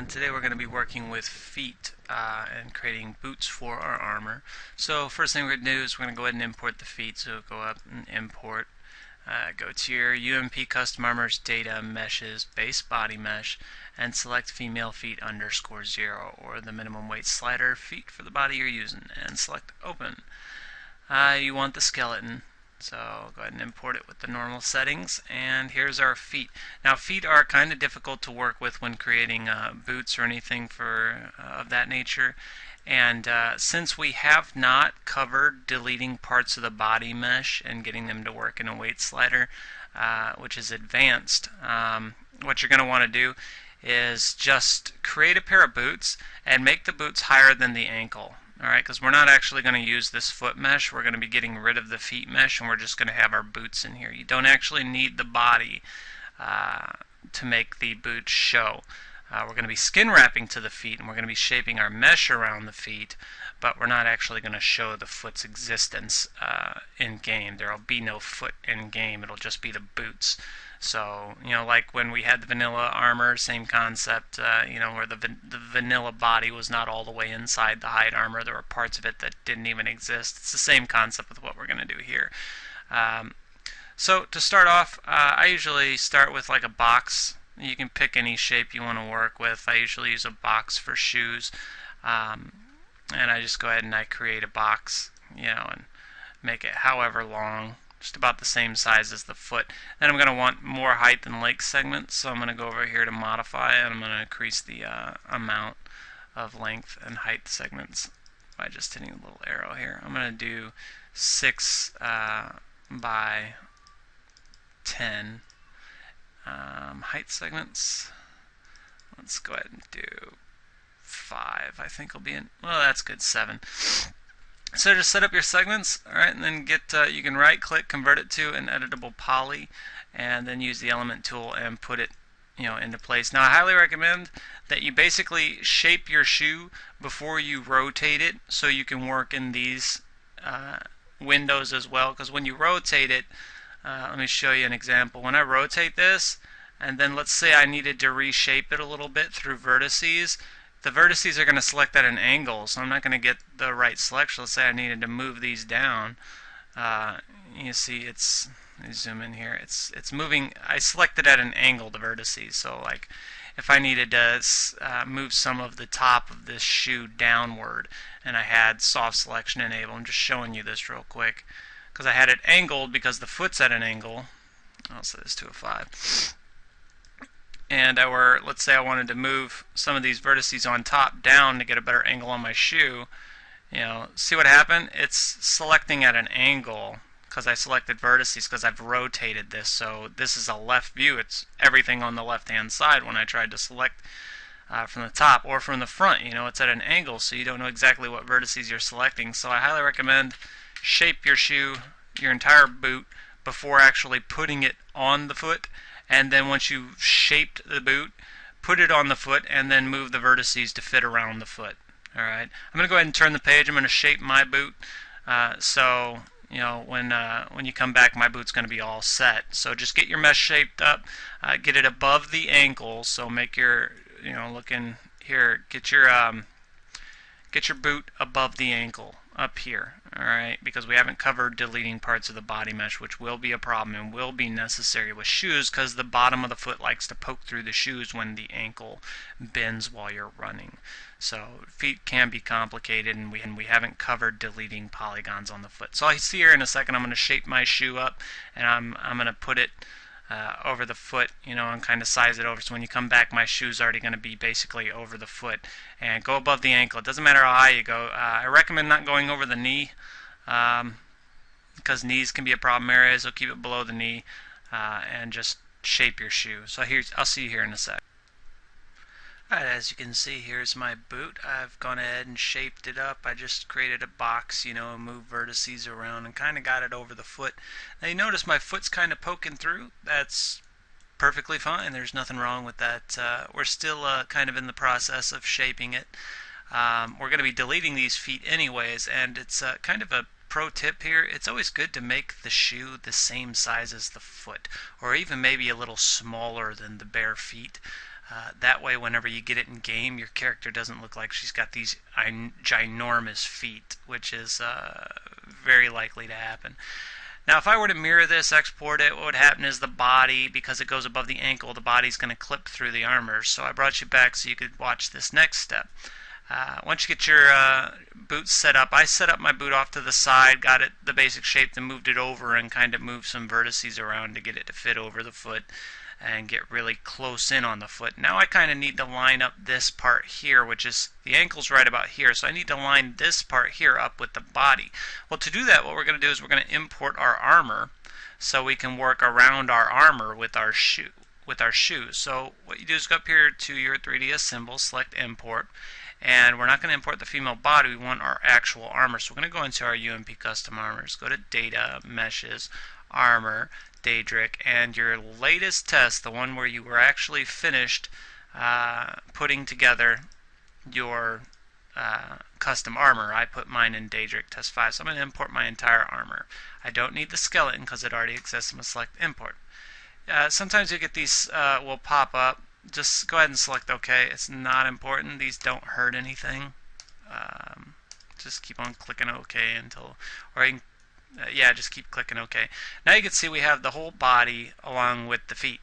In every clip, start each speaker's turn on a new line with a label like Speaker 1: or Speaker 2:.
Speaker 1: Today we're going to be working with feet and creating boots for our armor. So first thing we're going to do is we're going to go ahead and import the feet. So go up and import, go to your UMP custom armors data meshes base body mesh and select female feet _0 or the minimum weight slider feet for the body you're using and select open. You want the skeleton. So go ahead and import it with the normal settings, and here's our feet. Now feet are kind of difficult to work with when creating boots or anything of that nature, and since we have not covered deleting parts of the body mesh and getting them to work in a weight slider, which is advanced, what you're going to want to do is just create a pair of boots and make the boots higher than the ankle. Alright, because we're not actually going to use this foot mesh. We're going to be getting rid of the feet mesh, and we're just going to have our boots in here. You don't actually need the body to make the boots show. We're going to be skin wrapping to the feet, and we're going to be shaping our mesh around the feet, but we're not actually going to show the foot's existence in game. There will be no foot in game. It'll just be the boots. So, like when we had the vanilla armor, same concept, where the vanilla body was not all the way inside the hide armor. There were parts of it that didn't even exist. It's the same concept with what we're going to do here. So to start off, I usually start with like a box. You can pick any shape you want to work with. I usually use a box for shoes. And I just go ahead and I create a box, and make it however long. Just about the same size as the foot. Then I'm going to want more height and length segments, so I'm going to go over here to modify, and I'm going to increase the amount of length and height segments by just hitting a little arrow here. I'm going to do 6 by 10 height segments. Let's go ahead and do 5. I think will be in. Well, that's good. 7. So just set up your segments, alright, and then you can right click, convert it to an editable poly, and then use the element tool and put it into place. Now I highly recommend that you basically shape your shoe before you rotate it so you can work in these windows as well, because when you rotate it, let me show you an example. When I rotate this, and then let's say I needed to reshape it a little bit through vertices, the vertices are going to select at an angle, so I'm not going to get the right selection. Let's say I needed to move these down. You see, let me zoom in here. It's moving. I selected at an angle the vertices. So like, if I needed to move some of the top of this shoe downward, and I had soft selection enabled, I'm just showing you this real quick, because I had it angled because the foot's at an angle. I'll set this to a 5. And let's say I wanted to move some of these vertices on top down to get a better angle on my shoe. See what happened? It's selecting at an angle because I selected vertices because I've rotated this. So this is a left view. It's everything on the left hand side. When I tried to select from the top or from the front, it's at an angle, so you don't know exactly what vertices you're selecting. So I highly recommend shape your shoe, your entire boot, before actually putting it on the foot. And then once you've shaped the boot, put it on the foot and then move the vertices to fit around the foot. Alright, I'm going to go ahead and turn the page. I'm going to shape my boot. So when you come back, my boot's going to be all set. So just get your mesh shaped up, get it above the ankle. So make your, look in here, get your boot above the ankle up here. Alright, because we haven't covered deleting parts of the body mesh, which will be a problem and will be necessary with shoes because the bottom of the foot likes to poke through the shoes when the ankle bends while you're running. So feet can be complicated, and we haven't covered deleting polygons on the foot. So I see here in a second I'm going to shape my shoe up, and I'm going to put it over the foot, and kind of size it over, so when you come back my shoe's already going to be basically over the foot, and go above the ankle. It doesn't matter how high you go. I recommend not going over the knee, because knees can be a problem area, so keep it below the knee, and just shape your shoe. So I'll see you here in a sec. Alright, as you can see, here's my boot. I've gone ahead and shaped it up. I just created a box, and moved vertices around and kind of got it over the foot. Now you notice my foot's kind of poking through. That's perfectly fine. There's nothing wrong with that. We're still kind of in the process of shaping it. We're going to be deleting these feet anyways, and it's kind of a pro tip here. It's always good to make the shoe the same size as the foot, or even maybe a little smaller than the bare feet. That way, whenever you get it in game, your character doesn't look like she's got these ginormous feet, which is very likely to happen. Now, if I were to mirror this, export it, what would happen is the body, because it goes above the ankle, the body's going to clip through the armor. So I brought you back so you could watch this next step. Once you get your boot set up, I set up my boot off to the side, got it the basic shape, then moved it over and kind of moved some vertices around to get it to fit over the foot and get really close in on the foot. Now I kind of need to line up this part here, which is the ankle's right about here, so I need to line this part here up with the body. Well, to do that, what we're going to do is we're going to import our armor so we can work around our armor with our shoe. So what you do is go up here to your 3ds symbol, select import, and we're not going to import the female body, we want our actual armor. So we're going to go into our UMP custom armors, go to data, meshes, armor, Daedric, and your latest test, the one where you were actually finished putting together your custom armor. I put mine in Daedric test 5, so I'm going to import my entire armor. I don't need the skeleton because it already exists. I'm going to select import. Sometimes you get these will pop up. Just go ahead and select OK. It's not important. These don't hurt anything. Just keep on clicking OK until, or you can, yeah, just keep clicking OK. Now you can see we have the whole body along with the feet.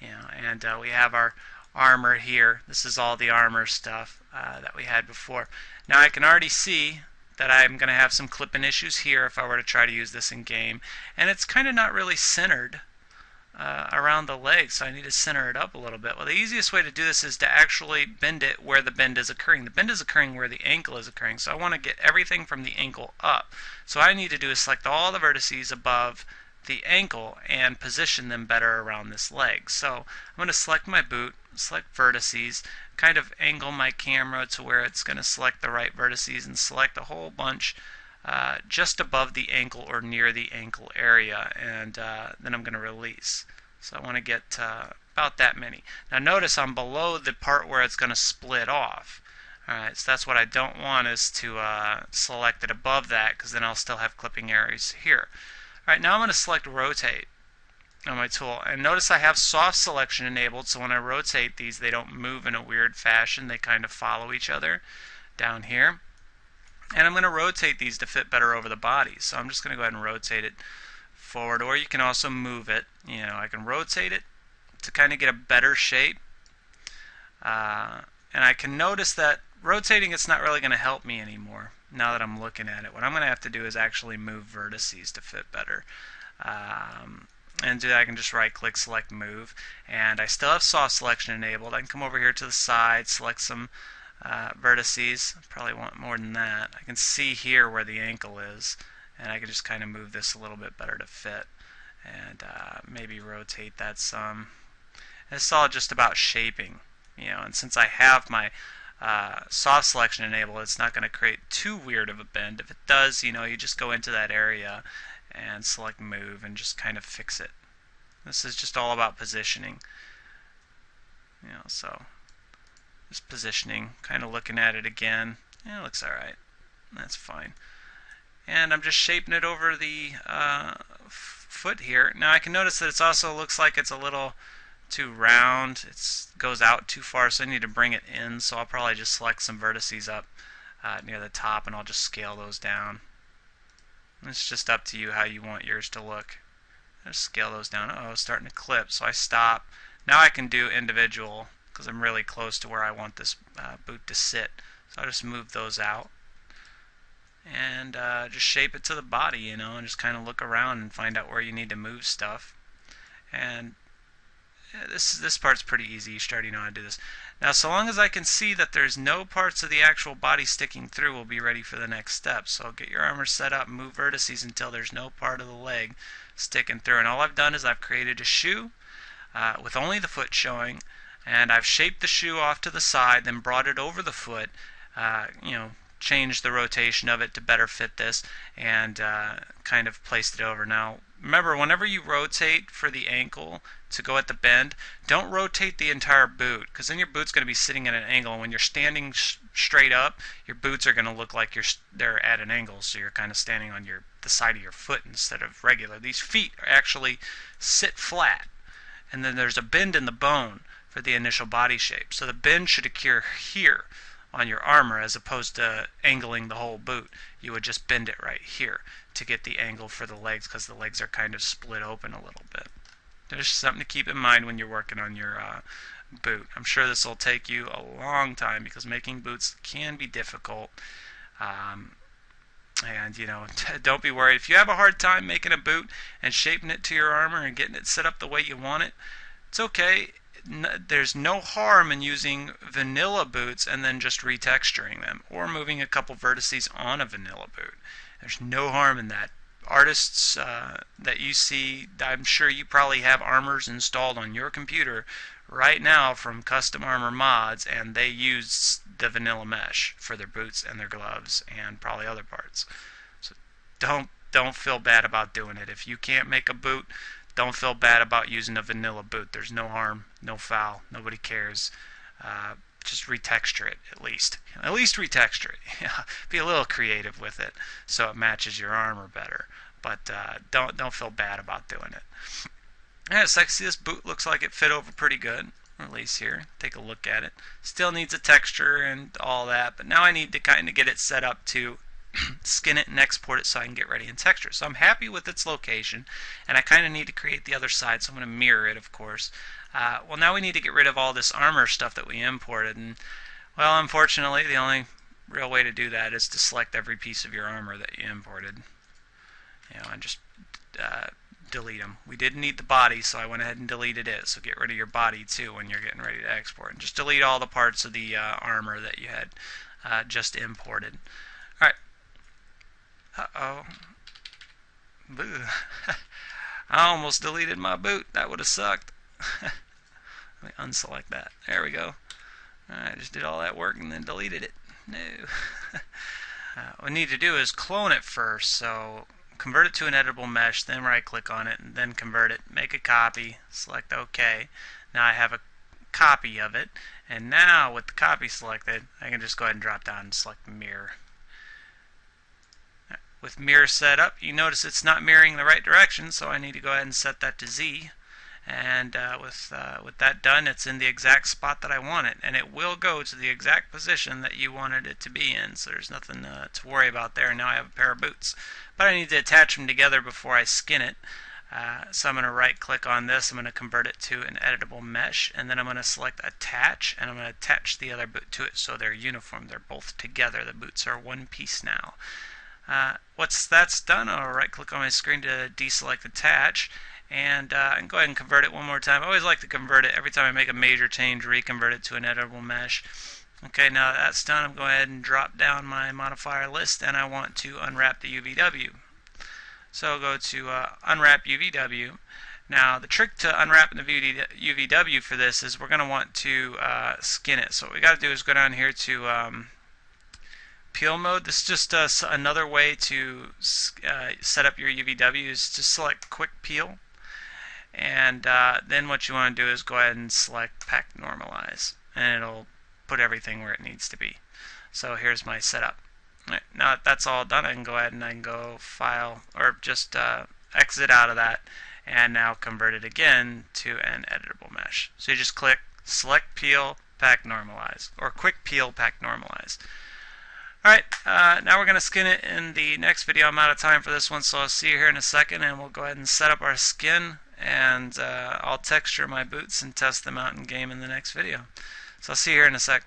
Speaker 1: And we have our armor here. This is all the armor stuff that we had before. Now I can already see that I'm going to have some clipping issues here if I were to try to use this in game. And it's kind of not really centered around the legs, so I need to center it up a little bit. Well, the easiest way to do this is to actually bend it where the bend is occurring. The bend is occurring where the ankle is occurring, so I want to get everything from the ankle up. So what I need to do is select all the vertices above the ankle and position them better around this leg. So I'm going to select my boot, select vertices, kind of angle my camera to where it's going to select the right vertices, and select a whole bunch just above the ankle or near the ankle area, and then I'm going to release. So I want to get about that many. Now notice I'm below the part where it's going to split off. Alright, so that's what I don't want, is to select it above that, because then I'll still have clipping areas here. Alright, now I'm going to select rotate on my tool, and notice I have soft selection enabled, so when I rotate these they don't move in a weird fashion, they kind of follow each other down here. And I'm going to rotate these to fit better over the body. So I'm just going to go ahead and rotate it forward, or you can also move it. I can rotate it to kind of get a better shape. And I can notice that rotating it's not really going to help me anymore now that I'm looking at it. What I'm going to have to do is actually move vertices to fit better. And do that, I can just right click, select move, and I still have soft selection enabled. I can come over here to the side, select some vertices. Probably want more than that. I can see here where the ankle is, and I can just kind of move this a little bit better to fit, and maybe rotate that some. It's all just about shaping, and since I have my soft selection enabled, it's not going to create too weird of a bend. If it does, you just go into that area and select move and just kind of fix it. This is just all about positioning, so just positioning, kind of looking at it again. Yeah, it looks alright. That's fine. And I'm just shaping it over the foot here. Now I can notice that it also looks like it's a little too round. It goes out too far, so I need to bring it in. So I'll probably just select some vertices up near the top, and I'll just scale those down. It's just up to you how you want yours to look. Just scale those down. Uh-oh, it's starting to clip, so I stop. Now I can do individual, because I'm really close to where I want this boot to sit. So I'll just move those out and just shape it to the body, and just kind of look around and find out where you need to move stuff. And yeah, this part's pretty easy. You should already know how to do this. Now, so long as I can see that there's no parts of the actual body sticking through, we'll be ready for the next step. So get your armor set up, move vertices until there's no part of the leg sticking through. And all I've done is I've created a shoe with only the foot showing, and I've shaped the shoe off to the side, then brought it over the foot, changed the rotation of it to better fit this, and kind of placed it over. Now, remember, whenever you rotate for the ankle to go at the bend, don't rotate the entire boot, because then your boot's going to be sitting at an angle. And when you're standing straight up, your boots are going to look like they're at an angle, so you're kind of standing on the side of your foot instead of regular. These feet actually sit flat, and then there's a bend in the bone for the initial body shape. So the bend should occur here on your armor as opposed to angling the whole boot. You would just bend it right here to get the angle for the legs, because the legs are kind of split open a little bit. There's something to keep in mind when you're working on your boot. I'm sure this will take you a long time because making boots can be difficult. And you know, don't be worried. If you have a hard time making a boot and shaping it to your armor and getting it set up the way you want it, it's okay. There's no harm in using vanilla boots and then just retexturing them, or moving a couple vertices on a vanilla boot. There's no harm in that. Artists that you see, I'm sure you probably have armors installed on your computer right now from Custom Armor Mods, and they use the vanilla mesh for their boots and their gloves and probably other parts. So don't feel bad about doing it. If you can't make a boot, don't feel bad about using a vanilla boot. There's no harm, no foul, nobody cares. Just retexture it at least. At least retexture it. Be a little creative with it so it matches your armor better. But don't feel bad about doing it. Yeah, so I can see this boot looks like it fit over pretty good. Release here. Take a look at it. Still needs a texture and all that, but now I need to kind of get it set up to skin it and export it so I can get ready and texture it. So I'm happy with its location, and I kind of need to create the other side, so I'm going to mirror it, of course. Well, now we need to get rid of all this armor stuff that we imported, and well, unfortunately, the only real way to do that is to select every piece of your armor that you imported, and just delete them. We didn't need the body, so I went ahead and deleted it. So get rid of your body too when you're getting ready to export, and just delete all the parts of the armor that you had just imported. All right. Uh-oh. Boo. I almost deleted my boot. That would have sucked. Let me unselect that. There we go. I just did all that work and then deleted it. No. What we need to do is clone it first. So convert it to an editable mesh, then right click on it, and then convert it. Make a copy. Select OK. Now I have a copy of it. And now with the copy selected, I can just go ahead and drop down and select mirror. With mirror set up, you notice it's not mirroring the right direction, so I need to go ahead and set that to Z. And with that done, it's in the exact spot that I want it, and it will go to the exact position that you wanted it to be in, so there's nothing to worry about there. Now I have a pair of boots, but I need to attach them together before I skin it. So I'm going to right click on this, I'm going to convert it to an editable mesh, and then I'm going to select attach, and I'm going to attach the other boot to it so they're uniform, they're both together. The boots are one piece now. Once that's done, I'll right click on my screen to deselect attach, and go ahead and convert it one more time. I always like to convert it every time I make a major change, reconvert it to an editable mesh. Okay, now that that's done, I'm going to go ahead and drop down my modifier list, and I want to unwrap the UVW. So I'll go to unwrap UVW. Now the trick to unwrapping the UVW for this is we're going to want to skin it. So what we got to do is go down here to peel mode. This is just another way to set up your UVW is to select quick peel, and then what you want to do is go ahead and select pack normalize, and it'll put everything where it needs to be. So here's my setup. Right, now that that's all done, I can go ahead and I can go file, or just exit out of that, and now convert it again to an editable mesh. So you just click select peel pack normalize, or quick peel pack normalize. Alright, now we're going to skin it in the next video. I'm out of time for this one, so I'll see you here in a second, and we'll go ahead and set up our skin, and I'll texture my boots and test them out in game in the next video. So I'll see you here in a sec.